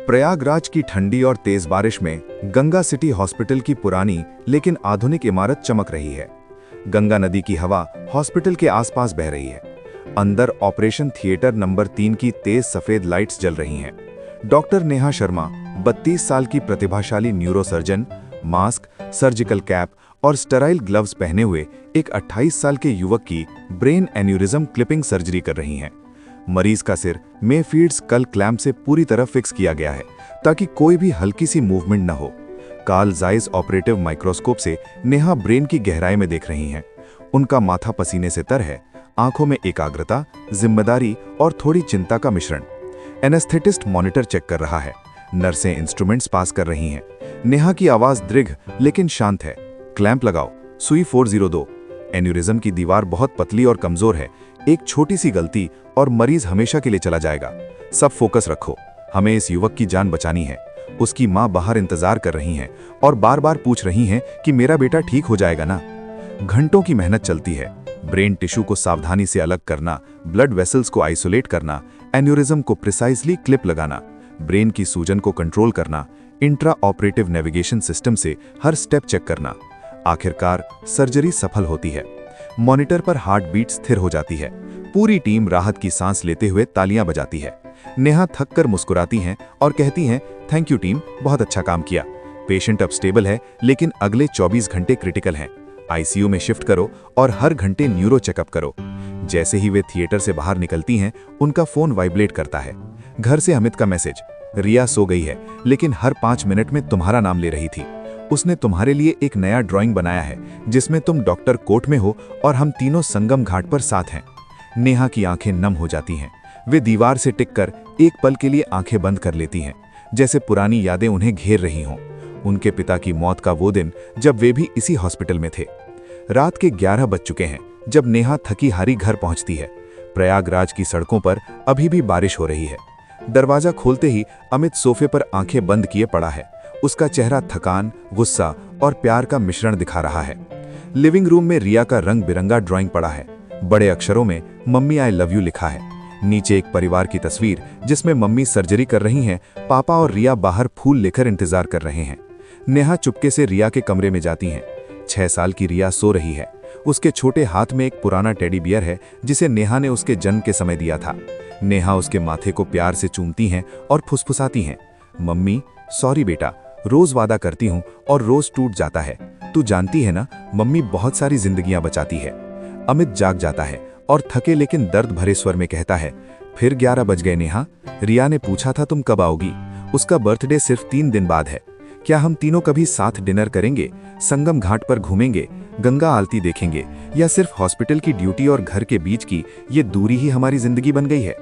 प्रयागराज की ठंडी और तेज बारिश में गंगा सिटी हॉस्पिटल की पुरानी लेकिन आधुनिक इमारत चमक रही है। गंगा नदी की हवा हॉस्पिटल के आसपास बह रही है। अंदर ऑपरेशन थिएटर नंबर 3 की तेज सफेद लाइट्स जल रही हैं। डॉक्टर नेहा शर्मा 32 साल की प्रतिभाशाली न्यूरोसर्जन मास्क, सर्जिकल कैप और स्टेराइल ग्लव्स पहने हुए एक 28 साल के युवक की ब्रेन एन्यूरिज्म क्लिपिंग सर्जरी कर रही हैं। मरीज का सिर मेफील्ड्स कल क्लैंप से पूरी तरह फिक्स किया गया है ताकि कोई भी हल्की सी मूवमेंट न हो। कार्ल जाइस ऑपरेटिव माइक्रोस्कोप से नेहा ब्रेन की गहराई में देख रही हैं। उनका माथा पसीने से तर है, आंखों में एकाग्रता, जिम्मेदारी और थोड़ी चिंता का मिश्रण। एनेस्थेटिस्ट मॉनिटर चेक कर रहा है, नर्सें इंस्ट्रूमेंट्स पास कर रही हैं। नेहा की आवाज दृढ़ लेकिन शांत है। क्लैंप लगाओ, सुई 402। एन्यूरिज्म की दीवार बहुत पतली और कमजोर है। एक छोटी सी गलती और मरीज हमेशा के लिए चला जाएगा। सब फोकस रखो, हमें इस युवक की जान बचानी है। उसकी मां बाहर इंतजार कर रही हैं और बार बार पूछ रही हैं कि मेरा बेटा ठीक हो जाएगा ना। घंटों की मेहनत चलती है। ब्रेन टिश्यू को सावधानी से अलग करना, ब्लड वेसल्स को आइसोलेट करना, एन्यूरिज्म को प्रिसाइजली क्लिप लगाना, ब्रेन की सूजन को कंट्रोल करना, इंट्रा ऑपरेटिव नेविगेशन सिस्टम से हर स्टेप चेक करना। आखिरकार सर्जरी सफल होती है। मॉनिटर पर हार्ट बीट स्थिर हो जाती है। पूरी टीम राहत की सांस लेते हुए तालियां बजाती है। नेहा थककर मुस्कुराती हैं और कहती हैं, थैंक यू टीम, बहुत अच्छा काम किया। पेशेंट अब स्टेबल है लेकिन अगले 24 घंटे क्रिटिकल हैं। आईसीयू में शिफ्ट करो और हर घंटे न्यूरो चेकअप करो। जैसे ही वे थिएटर से बाहर निकलती हैं, उनका फोन वाइब्रेट करता है। घर से अमित का मैसेज, रिया सो गई है लेकिन हर 5 मिनट में तुम्हारा नाम ले रही थी। उसने तुम्हारे लिए एक नया ड्राइंग बनाया है जिसमें तुम डॉक्टर कोट में हो और हम तीनों संगम घाट पर साथ हैं। नेहा की आंखें नम हो जाती हैं। वे दीवार से टिककर एक पल के लिए आंखें बंद कर लेती हैं, जैसे पुरानी यादें उन्हें घेर रही हों। उनके पिता की मौत का वो दिन जब वे भी इसी हॉस्पिटल में थे। रात के 11 बज चुके हैं जब नेहा थकी हारी घर पहुंचती है। प्रयागराज की सड़कों पर अभी भी बारिश हो रही है। दरवाजा खोलते ही अमित सोफे पर आंखें बंद किए पड़ा है। उसका चेहरा थकान, गुस्सा और प्यार का मिश्रण दिखा रहा है। लिविंग रूम में रिया का रंग बिरंगा ड्राइंग पड़ा है। बड़े अक्षरों में मम्मी आई लव यू लिखा है। नीचे एक परिवार की तस्वीर जिसमें मम्मी सर्जरी कर रही हैं, पापा और रिया बाहर फूल लेकर इंतजार कर रहे हैं। नेहा चुपके से रिया के कमरे में जाती हैं। 6 साल की रिया सो रही है। उसके छोटे हाथ में एक पुराना टेडी बियर है जिसे नेहा ने उसके जन्म के समय दिया था। नेहा उसके माथे को प्यार से चूमती हैं और फुसफुसाती हैं, मम्मी सॉरी बेटा, रोज वादा करती हूँ और रोज टूट जाता है। तू जानती है ना, मम्मी बहुत सारी जिंदगियां बचाती है। अमित जाग जाता है और थके लेकिन दर्द भरे स्वर में कहता है, फिर 11 बज गए नेहा। रिया ने पूछा था तुम कब आओगी। उसका बर्थडे सिर्फ 3 दिन बाद है। क्या हम तीनों कभी साथ डिनर करेंगे, संगम घाट पर घूमेंगे, गंगा आरती देखेंगे, या सिर्फ हॉस्पिटल की ड्यूटी और घर के बीच की ये दूरी ही हमारी जिंदगी बन गई है।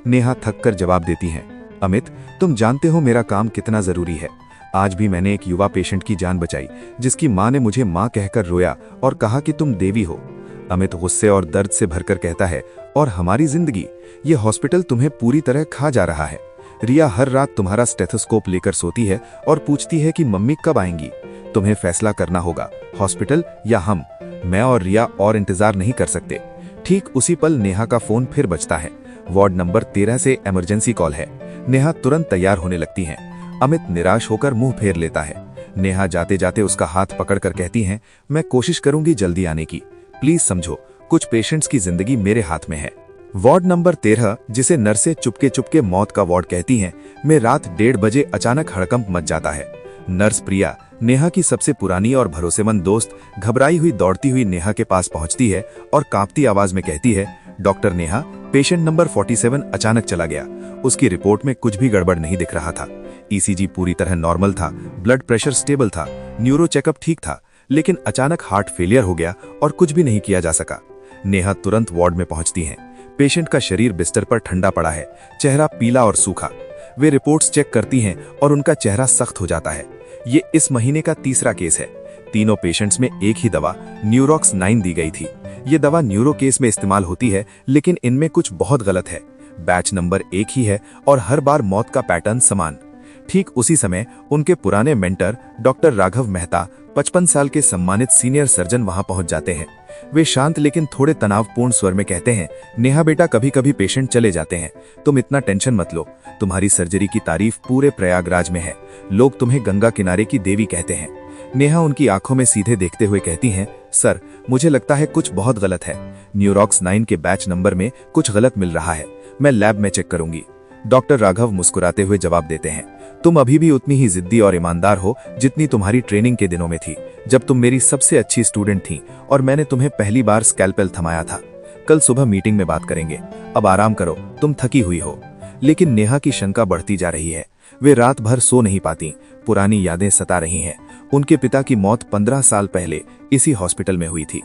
नेहा थककर जवाब देती हैं, अमित तुम जानते हो मेरा काम कितना जरूरी है। आज भी मैंने एक युवा पेशेंट की जान बचाई जिसकी मां ने मुझे मां कहकर रोया और कहा कि तुम देवी हो। अमित गुस्से और दर्द से भरकर कहता है, और हमारी जिंदगी, ये हॉस्पिटल तुम्हें पूरी तरह खा जा रहा है। रिया हर रात तुम्हारा स्टेथोस्कोप लेकर सोती है और पूछती है कि मम्मी कब आएंगी। तुम्हें फैसला करना होगा, हॉस्पिटल या हम। मैं और रिया और इंतजार नहीं कर सकते। ठीक उसी पल नेहा का फोन फिर बजता है। वार्ड नंबर 13 से इमरजेंसी कॉल है। नेहा तुरंत तैयार होने लगती हैं। अमित निराश होकर मुंह फेर लेता है। नेहा जाते जाते उसका हाथ पकड़कर कहती हैं, मैं कोशिश करूंगी जल्दी आने की। प्लीज समझो, कुछ पेशेंट्स की जिंदगी मेरे हाथ में है। वार्ड नंबर 13, जिसे नर्सें चुपके चुपके मौत का वार्ड कहती हैं, में रात 1:30 बजे अचानक हड़कंप मच जाता है। नर्स प्रिया, नेहा की सबसे पुरानी और भरोसेमंद दोस्त, घबराई हुई दौड़ती हुई नेहा के पास पहुंचती है और कांपती आवाज में कहती है, डॉक्टर नेहा, पेशेंट नंबर 47 अचानक चला गया। उसकी रिपोर्ट में कुछ भी गड़बड़ नहीं दिख रहा था। ईसीजी पूरी तरह नॉर्मल था, ब्लड प्रेशर स्टेबल था, न्यूरो चेकअप ठीक था, लेकिन अचानक हार्ट फेलियर हो गया और कुछ भी नहीं किया जा सका। नेहा तुरंत वार्ड में पहुंचती हैं। पेशेंट का शरीर बिस्तर पर ठंडा पड़ा है, चेहरा पीला और सूखा। वे रिपोर्ट्स चेक करती हैं और उनका चेहरा सख्त हो जाता है। ये इस महीने का तीसरा केस है। तीनों पेशेंट्स में एक ही दवा न्यूरोक्स 9 दी गई थी। ये दवा न्यूरो केस में इस्तेमाल होती है, लेकिन इनमें कुछ बहुत गलत है। बैच नंबर एक ही है और हर बार मौत का पैटर्न समान। ठीक उसी समय उनके पुराने मेंटर डॉक्टर राघव मेहता, 55 साल के सम्मानित सीनियर सर्जन वहां पहुंच जाते हैं। वे शांत लेकिन थोड़े तनावपूर्ण स्वर में कहते हैं, नेहा बेटा, कभी कभी पेशेंट चले जाते हैं, तुम इतना टेंशन मत लो। तुम्हारी सर्जरी की तारीफ पूरे प्रयागराज में है, लोग तुम्हें गंगा किनारे की देवी कहते हैं। नेहा उनकी आंखों में सीधे देखते हुए कहती हैं, सर मुझे लगता है कुछ बहुत गलत है। न्यूरॉक्स 9 के बैच नंबर में कुछ गलत मिल रहा है, मैं लैब में चेक करूंगी। डॉक्टर राघव मुस्कुराते हुए जवाब देते हैं, तुम अभी भी उतनी ही जिद्दी और ईमानदार हो जितनी तुम्हारी ट्रेनिंग के दिनों में थी, जब तुम मेरी सबसे अच्छी स्टूडेंट थी और मैंने तुम्हें पहली बार स्कैल्पेल थमाया था। कल सुबह मीटिंग में बात करेंगे, अब आराम करो, तुम थकी हुई हो। लेकिन नेहा की शंका बढ़ती जा रही है। वे रात भर सो नहीं पाती, पुरानी यादें सता रही हैं। उनके पिता की मौत 15 साल पहले इसी हॉस्पिटल में हुई थी।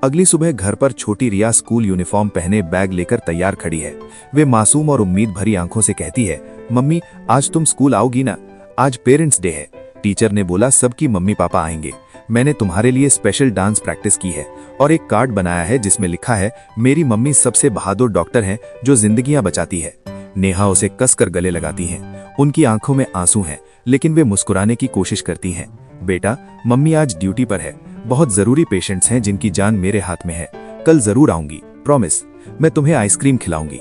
अगली सुबह घर पर छोटी रिया स्कूल यूनिफॉर्म पहने बैग लेकर तैयार खड़ी है। वे मासूम और उम्मीद भरी आंखों से कहती है, मम्मी आज तुम स्कूल आओगी ना? आज पेरेंट्स डे है, टीचर ने बोला सबकी मम्मी पापा आएंगे। मैंने तुम्हारे लिए स्पेशल डांस प्रैक्टिस की है और एक कार्ड बनाया है जिसमें लिखा है, मेरी मम्मी सबसे बहादुर डॉक्टर हैं जो जिंदगियां बचाती है। नेहा उसे कसकर गले लगाती हैं। उनकी आंखों में आंसू हैं, लेकिन वे मुस्कुराने की कोशिश करती हैं। बेटा, मम्मी आज ड्यूटी पर है, बहुत जरूरी पेशेंट्स हैं जिनकी जान मेरे हाथ में है। कल जरूर आऊंगी, प्रॉमिस। मैं तुम्हें आइसक्रीम खिलाऊंगी।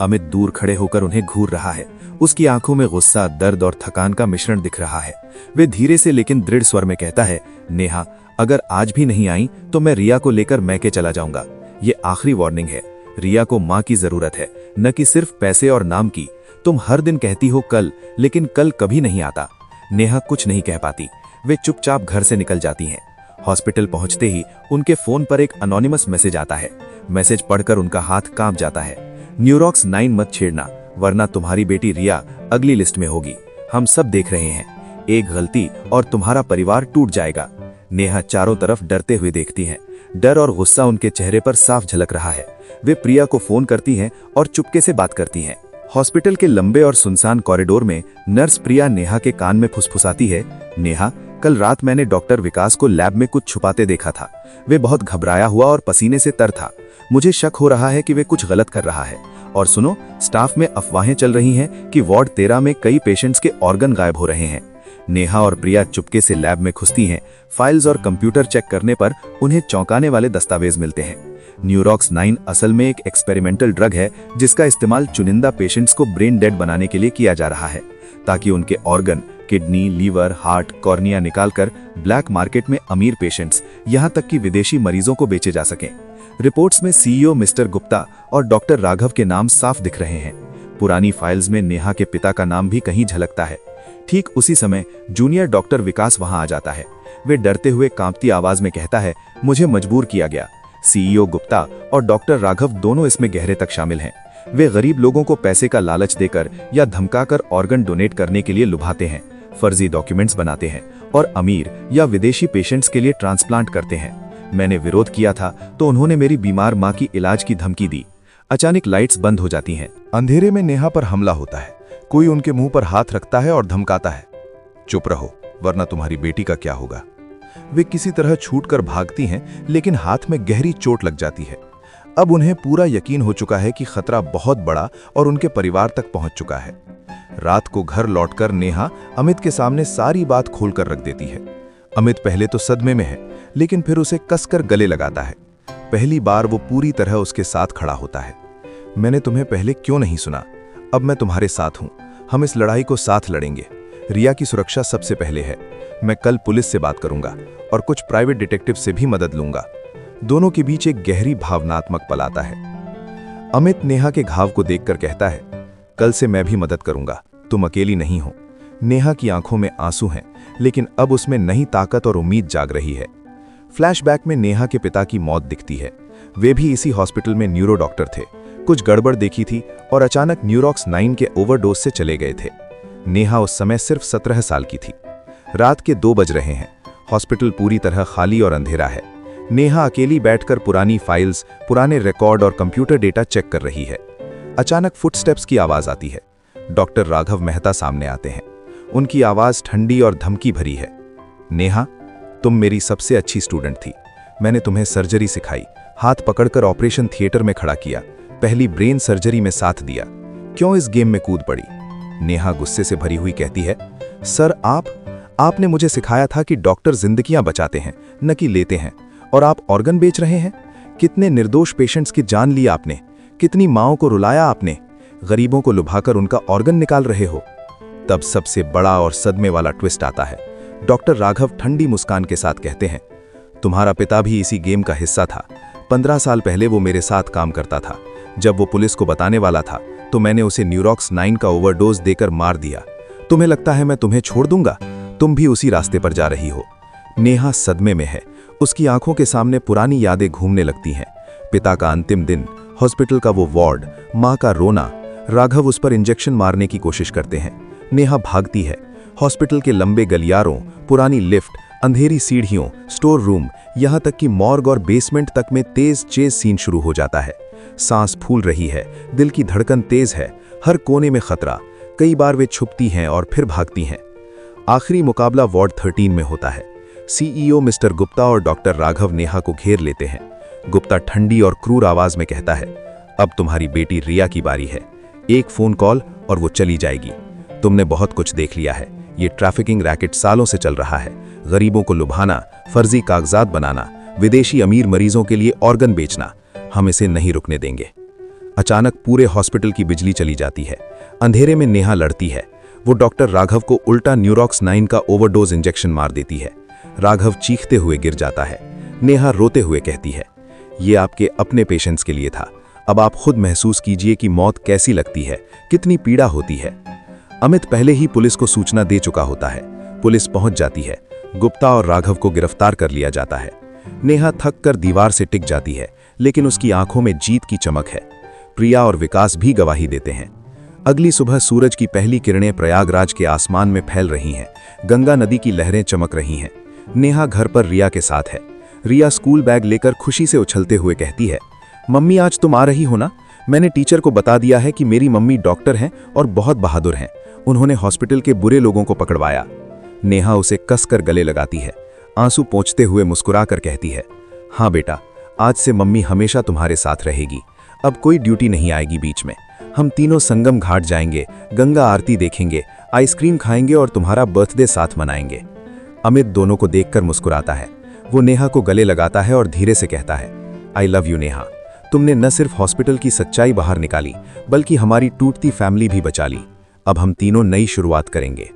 अमित दूर खड़े होकर उन्हें घूर रहा है। उसकी आंखों में गुस्सा, दर्द और थकान का मिश्रण दिख रहा है। वे धीरे से लेकिन दृढ़ स्वर में कहता है, नेहा अगर आज भी नहीं आई तो मैं रिया को लेकर मैके चला जाऊंगा। ये आखिरी वार्निंग है। रिया को माँ की जरूरत है, न कि सिर्फ पैसे और नाम की। तुम हर दिन कहती हो कल, लेकिन कल कभी नहीं आता। नेहा कुछ नहीं कह पाती। वे चुपचाप घर से निकल जाती हैं। हॉस्पिटल पहुंचते ही उनके फोन पर एक अनोनिमस मैसेज आता है। मैसेज पढ़कर उनका हाथ कांप जाता है। न्यूरॉक्स 9 मत छेड़ना, वरना तुम्हारी बेटी रिया अगली लिस्ट में होगी। हम सब देख रहे हैं। एक गलती और तुम्हारा परिवार टूट जाएगा। नेहा चारों तरफ डरते हुए देखती हैं। डर और गुस्सा उनके चेहरे पर साफ झलक रहा है। वे प्रिया को फोन करती हैं और चुपके से बात करती हैं। हॉस्पिटल के लंबे और सुनसान कॉरिडोर में नर्स प्रिया नेहा के कान में फुसफुसाती है, नेहा कल रात मैंने डॉक्टर विकास को लैब में कुछ छुपाते देखा था। वे बहुत घबराया हुआ और पसीने से तर था। मुझे शक हो रहा है कि वे कुछ गलत कर रहा है। और सुनो, स्टाफ में अफवाहें चल रही हैं कि वार्ड 13 में कई पेशेंट्स के ऑर्गन गायब हो रहे हैं। नेहा और प्रिया चुपके से लैब में घुसती हैं। फाइल्स और कंप्यूटर चेक करने पर उन्हें चौंकाने वाले दस्तावेज मिलते हैं। न्यूरॉक्स 9 असल में एक एक्सपेरिमेंटल ड्रग है जिसका इस्तेमाल चुनिंदा पेशेंट्स को ब्रेन डेड बनाने के लिए किया जा रहा है, ताकि उनके organ, kidney, liver, heart, cornea निकालकर ब्लैक मार्केट में अमीर पेशेंट्स, यहां तक कि विदेशी मरीजों को बेचे जा सकें। रिपोर्ट्स में सीईओ मिस्टर गुप्ता और डॉक्टर राघव के नाम साफ दिख रहे हैं। पुरानी फाइल्स में नेहा के पिता का नाम भी कहीं झलकता है। ठीक उसी समय जूनियर डॉक्टर विकास वहां आ जाता है। वे डरते हुए कांपती आवाज में कहता है, मुझे मजबूर किया गया। सीईओ गुप्ता और डॉक्टर राघव दोनों इसमें गहरे तक शामिल हैं। वे गरीब लोगों को पैसे का लालच देकर या धमकाकर ऑर्गन डोनेट करने के लिए लुभाते हैं, फर्जी डॉक्यूमेंट्स बनाते हैं और अमीर या विदेशी पेशेंट्स के लिए ट्रांसप्लांट करते हैं। मैंने विरोध किया था तो उन्होंने मेरी बीमार मां की इलाज की धमकी दी। अचानक लाइट्स बंद हो जाती हैं। अंधेरे में नेहा पर हमला होता है। कोई उनके मुंह पर हाथ रखता है और धमकाता है, चुप रहो वरना तुम्हारी बेटी का क्या होगा। वे किसी तरह छूटकर भागती हैं, लेकिन हाथ में गहरी चोट लग जाती है। अब उन्हें पूरा यकीन हो चुका है कि खतरा बहुत बड़ा और उनके परिवार तक पहुंच चुका है। रात को घर लौटकर नेहा अमित के सामने सारी बात खोलकर रख देती है। अमित पहले तो सदमे में है, लेकिन फिर उसे कसकर गले लगाता है। पहली बार वो पूरी तरह उसके साथ खड़ा होता है। मैंने तुम्हें पहले क्यों नहीं सुना? अब मैं तुम्हारे साथ हूं। हम इस लड़ाई को साथ लड़ेंगे। रिया की सुरक्षा सबसे पहले है। मैं कल पुलिस से बात करूंगा और कुछ प्राइवेट डिटेक्टिव से भी मदद लूंगा। दोनों के बीच एक गहरी भावनात्मक पल आता है। अमित नेहा के घाव को देखकर कहता है, कल से मैं भी मदद करूंगा, तुम अकेली नहीं हो। नेहा की आंखों में आंसू हैं, लेकिन अब उसमें नई ताकत और उम्मीद जाग रही है। फ्लैशबैक में नेहा के पिता की मौत दिखती है। वे भी इसी हॉस्पिटल में न्यूरो डॉक्टर थे। कुछ गड़बड़ देखी थी और अचानक न्यूरॉक्स 9 के ओवरडोज से चले गए थे। नेहा उस समय सिर्फ 17 साल की थी। रात के 2 बज रहे हैं। हॉस्पिटल पूरी तरह खाली और अंधेरा है। नेहा अकेली बैठकर पुरानी फाइल्स, पुराने रिकॉर्ड और कंप्यूटर डेटा चेक कर रही है। अचानक फुटस्टेप्स की आवाज आती है। डॉक्टर राघव मेहता सामने आते हैं। उनकी आवाज ठंडी और धमकी भरी है। नेहा, तुम मेरी सबसे अच्छी स्टूडेंट थी। मैंने तुम्हें सर्जरी सिखाई, हाथ पकड़कर ऑपरेशन थिएटर में खड़ा किया, पहली ब्रेन सर्जरी में साथ दिया। क्यों इस गेम में कूद पड़ी? नेहा गुस्से से भरी हुई कहती है, सर आपने मुझे सिखाया था कि डॉक्टर जिंदगियां बचाते हैं, न कि लेते हैं। और आप ऑर्गन बेच रहे हैं? कितने निर्दोष पेशेंट्स की जान ली आपने, कितनी माँओं को रुलाया आपने, गरीबों को लुभाकर उनका ऑर्गन निकाल रहे हो। तब सबसे बड़ा और सदमे वाला ट्विस्ट आता है। डॉक्टर राघव ठंडी मुस्कान के साथ कहते हैं, तुम्हारा पिता भी इसी गेम का हिस्सा था। 15 साल पहले वो मेरे साथ काम करता था। जब वो पुलिस को बताने वाला था तो मैंने उसे न्यूरॉक्स 9 का ओवरडोज देकर मार दिया। तुम्हें लगता है मैं तुम्हें छोड़ दूंगा? तुम भी उसी रास्ते पर जा रही हो। नेहा सदमे में है। उसकी आंखों के सामने पुरानी यादें घूमने लगती हैं। पिता का अंतिम दिन, हॉस्पिटल का वो वार्ड, माँ का रोना। राघव उस पर इंजेक्शन मारने की कोशिश करते हैं। नेहा भागती है। हॉस्पिटल के लंबे गलियारों, पुरानी लिफ्ट, अंधेरी सीढ़ियों, स्टोर रूम, यहाँ तक कि मॉर्ग और बेसमेंट तक में तेज चेज सीन शुरू हो जाता है। सांस फूल रही है, दिल की धड़कन तेज है, हर कोने में खतरा। कई बार वे छुपती हैं और फिर भागती हैं। आखिरी मुकाबला वार्ड 13 में होता है। सीईओ मिस्टर गुप्ता और डॉक्टर राघव नेहा को घेर लेते हैं। गुप्ता ठंडी और क्रूर आवाज में कहता है, अब तुम्हारी बेटी रिया की बारी है। एक फोन कॉल और वो चली जाएगी। तुमने बहुत कुछ देख लिया है। ये ट्रैफिकिंग रैकेट सालों से चल रहा है। गरीबों को लुभाना, फर्जी कागजात बनाना, विदेशी अमीर मरीजों के लिए ऑर्गन बेचना। हम इसे नहीं रुकने देंगे। अचानक पूरे हॉस्पिटल की बिजली चली जाती है। अंधेरे में नेहा लड़ती है। वो डॉक्टर राघव को उल्टा न्यूरॉक्स 9 का ओवरडोज इंजेक्शन मार देती है। राघव चीखते हुए गिर जाता है। नेहा रोते हुए कहती है, ये आपके अपने पेशेंट्स के लिए था। अब आप खुद महसूस कीजिए कि मौत कैसी लगती है, कितनी पीड़ा होती है। अमित पहले ही पुलिस को सूचना दे चुका होता है। पुलिस पहुंच जाती है। गुप्ता और राघव को गिरफ्तार कर लिया जाता है। नेहा थक कर दीवार से टिक जाती है, लेकिन उसकी आंखों में जीत की चमक है। प्रिया और विकास भी गवाही देते हैं। अगली सुबह सूरज की पहली किरणें प्रयागराज के आसमान में फैल रही हैं। गंगा नदी की लहरें चमक रही हैं। नेहा घर पर रिया के साथ है। रिया स्कूल बैग लेकर खुशी से उछलते हुए कहती है, मम्मी आज तुम आ रही हो ना? मैंने टीचर को बता दिया है कि मेरी मम्मी डॉक्टर हैं और बहुत बहादुर हैं। उन्होंने हॉस्पिटल के बुरे लोगों को पकड़वाया। नेहा उसे कसकर गले लगाती है। आंसू पोंछते हुए मुस्कुराकर कहती है, हाँ बेटा, आज से मम्मी हमेशा तुम्हारे साथ रहेगी। अब कोई ड्यूटी नहीं आएगी बीच में। हम तीनों संगम घाट जाएंगे, गंगा आरती देखेंगे, आइसक्रीम खाएंगे और तुम्हारा बर्थडे साथ मनाएंगे। अमित दोनों को देखकर मुस्कुराता है। वो नेहा को गले लगाता है और धीरे से कहता है, आई लव यू नेहा। तुमने न सिर्फ हॉस्पिटल की सच्चाई बाहर निकाली, बल्कि हमारी टूटती फैमिली भी बचा ली। अब हम तीनों नई शुरुआत करेंगे।